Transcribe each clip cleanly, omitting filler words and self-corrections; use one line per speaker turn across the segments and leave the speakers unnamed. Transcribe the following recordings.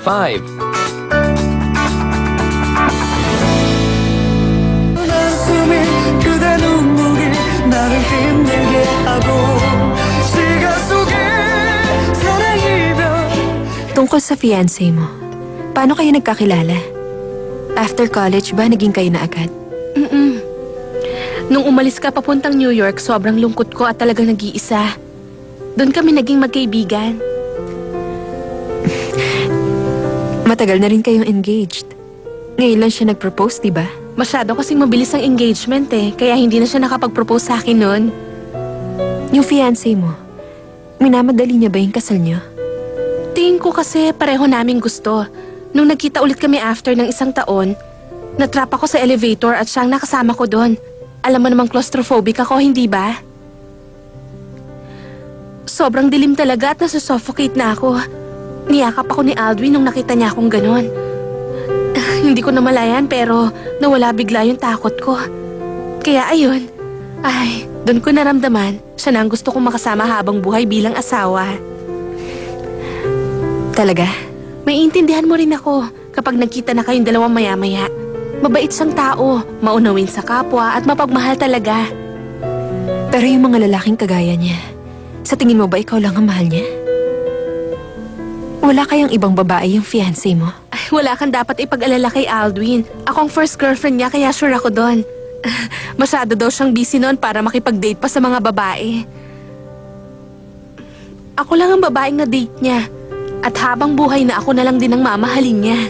5.
Tungkol sa fiancé mo, paano kayo nagkakilala? After college ba, naging kayo na agad?
Nung umalis ka papuntang New York, sobrang lungkot ko at talagang nag-iisa. Doon kami naging magkaibigan.
Matagal na rin kayong engaged. Ngayon lang siya nag-propose, diba?
Masyado kasing mabilis ang engagement kaya hindi na siya nakapag-propose sa akin noon.
Yung fiancé mo, minamadali niya ba yung kasal niyo?
Tingin ko kasi pareho naming gusto. Nung nagkita ulit kami after ng 1 taon, natrap ako sa elevator at siyang nakasama ko doon. Alam mo namang claustrophobic ako, hindi ba? Sobrang dilim talaga at nasusuffocate na ako. Niyakap ako ni Aldwin nung nakita niya akong ganon. Hindi ko namalayan pero nawala bigla yung takot ko. Kaya ayun, doon ko naramdaman siya na ang gusto kong makasama habang buhay bilang asawa.
Talaga?
May intindihan mo rin ako kapag nagkita na kayong dalawang maya-maya. Mabait siyang tao, maunawin sa kapwa at mapagmahal talaga.
Pero yung mga lalaking kagaya niya, sa tingin mo ba ikaw lang ang mahal niya? Wala kayang ibang babae yung fiancé mo?
Wala kang dapat ipag-alala kay Aldwin. Ako ang first girlfriend niya kaya sure ako doon. Masyado daw siyang busy noon para makipag-date pa sa mga babae. Ako lang ang babaeng na-date niya. At habang buhay na ako na lang din ang mamahalin niya.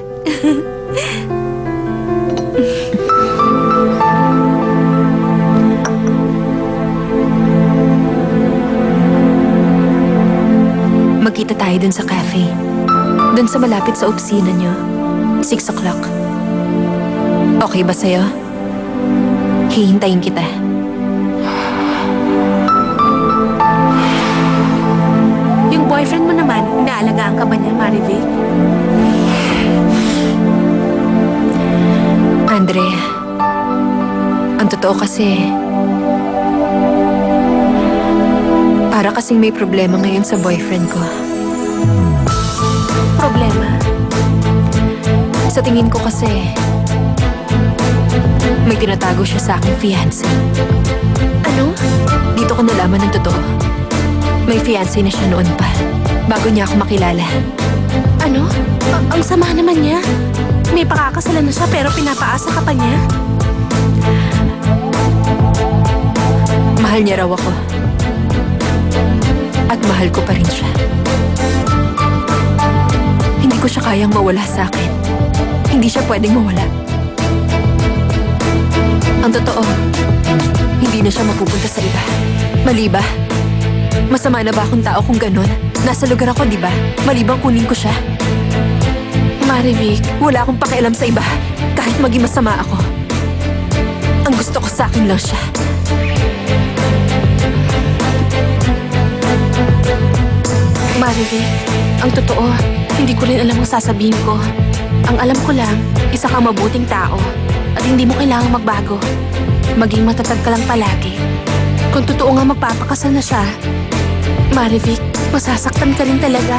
Magkita tayo dun sa cafe. Dun sa malapit sa opisina niyo. 6 o'clock. Okay ba sa'yo? Hihintayin kita.
Yung boyfriend mo naman, inaalagaan ka ba niya, Marivic?
Andrea, ang totoo kasi, para kasing may problema ngayon sa boyfriend ko.
Problema?
Sa tingin ko kasi, may tinatago siya sa aking fiancé.
Ano?
Dito ko nalaman ng totoo. May fiancé na siya noon pa, bago niya ako makilala.
Ano? Ang sama naman niya. May pakakasalan na siya pero pinapaasa ka pa niya?
Mahal niya raw ako. At mahal ko pa rin siya. Hindi ko siya kayang mawala sa akin. Hindi siya pwedeng mawala. Ang totoo, hindi na siya mapupunta sa iba. Mali ba? Masama na ba akong tao kung ganon? Nasa lugar ako, di ba? Malibang kunin ko siya.
Marivic,
Wala akong pakialam sa iba. Kahit maging masama ako. Ang gusto ko sa akin lang siya.
Marivic, ang totoo, hindi ko rin alam ang sasabihin ko. Ang alam ko lang, isa kang mabuting tao at hindi mo kailangang magbago. Maging matatag ka lang palagi. Kung totoo nga magpapakasal na siya, Marivic, masasaktan ka rin talaga.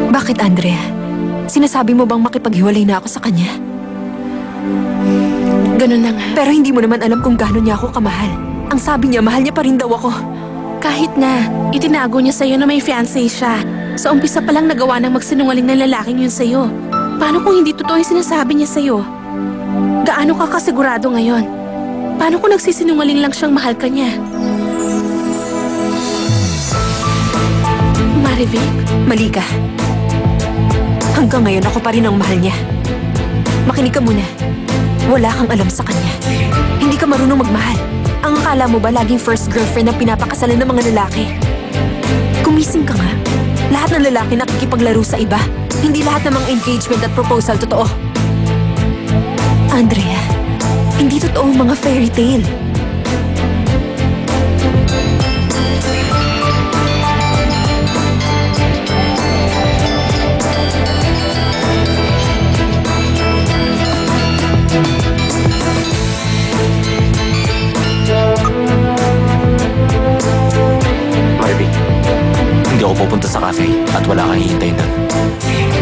Bakit, Andrea? Sinasabi mo bang makipaghiwalay na ako sa kanya?
Ganun na nga.
Pero hindi mo naman alam kung gaano niya ako kamahal. Ang sabi niya, mahal niya pa rin daw ako.
Kahit na, itinago niya sa'yo na may fiancé siya. Sa umpisa pa lang nagawa ng magsinungaling na lalaking yun sa'yo. Paano kung hindi totoo yung sinasabi niya sa'yo? Gaano ka kasigurado ngayon? Paano kung nagsisinungaling lang siyang mahal ka niya? Marivic?
Mali ka. Hanggang ngayon ako pa rin ang mahal niya. Makinig ka muna. Wala kang alam sa kanya. Hindi ka marunong magmahal. Ang akala mo ba laging first girlfriend ang pinapakasalan ng mga lalaki? Kumising ka nga. Lahat ng lalaki nakikipaglaro sa iba. Hindi lahat ng mga engagement at proposal totoo. Andrea, hindi totoo ang mga fairy tale.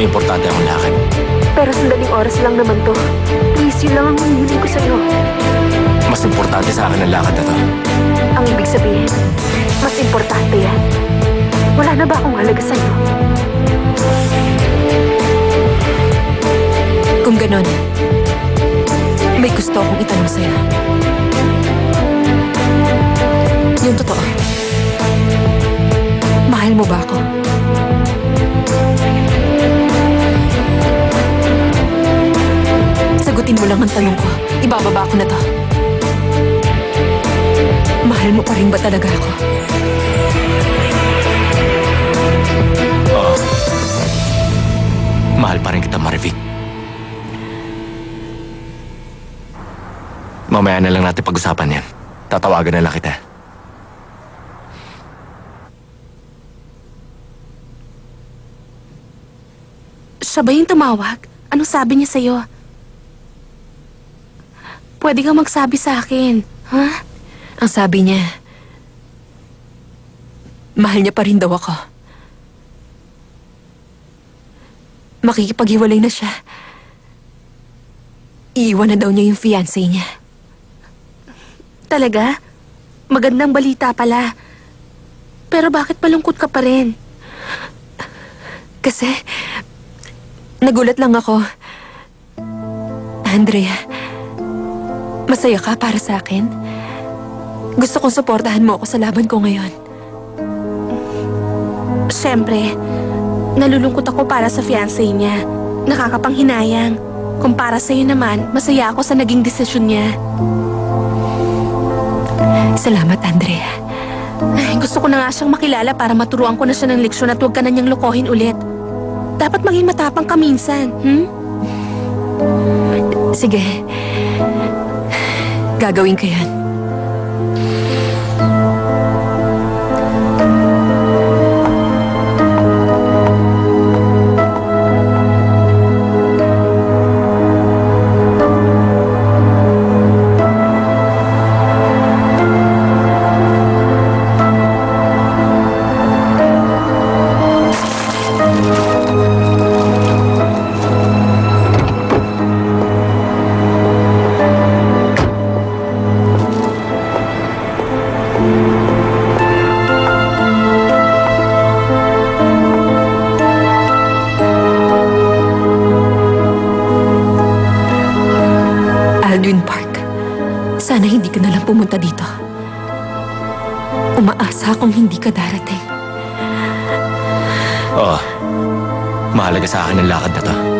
May importante akong lakad.
Pero sandaling oras lang naman to. Please, yun lang ang hinihiling ko sa'yo.
Mas importante sa akin ang lakad na to.
Ang ibig sabihin, mas importante yan. Wala na ba akong halaga sa'yo? Kung ganon, may gusto akong itanong sa'yo. Yung totoo. Mahal mo ba ako? Sagutin mo lang ang tanong ko. Ibababa ko na to. Mahal mo pa rin ba talaga ako?
Oo. Mahal pa rin kita, Marivic. Mamaya na lang natin pag-usapan yan. Tatawagan na lang kita.
Siya ba yung tumawag? Anong sabi niya sa'yo? Pwede kang magsabi sa akin, ha?
Ang sabi niya, mahal niya pa rin daw ako. Makikipaghiwalay na siya. Iiwan na daw niya yung fiancé niya.
Talaga? Magandang balita pala. Pero bakit malungkot ka pa rin?
Kasi, nagulat lang ako. Andrea, masaya ka para sa akin? Gusto kong suportahan mo ako sa laban ko ngayon.
Siyempre, nalulungkot ako para sa fiancé niya. Nakakapanghinayang. Kung para sa'yo naman, masaya ako sa naging desisyon niya.
Salamat, Andrea.
Ay, gusto ko na nga siyang makilala para maturuan ko na siya ng leksyon at huwag ka na niyang lokohin ulit. Dapat maging matapang ka minsan,
Sige. Gagawin ko yan. Aldwin Park, sana hindi ka na lang pumunta dito. Umaasa akong hindi ka darating.
Oo. Mahalaga sa akin ang lakad na to.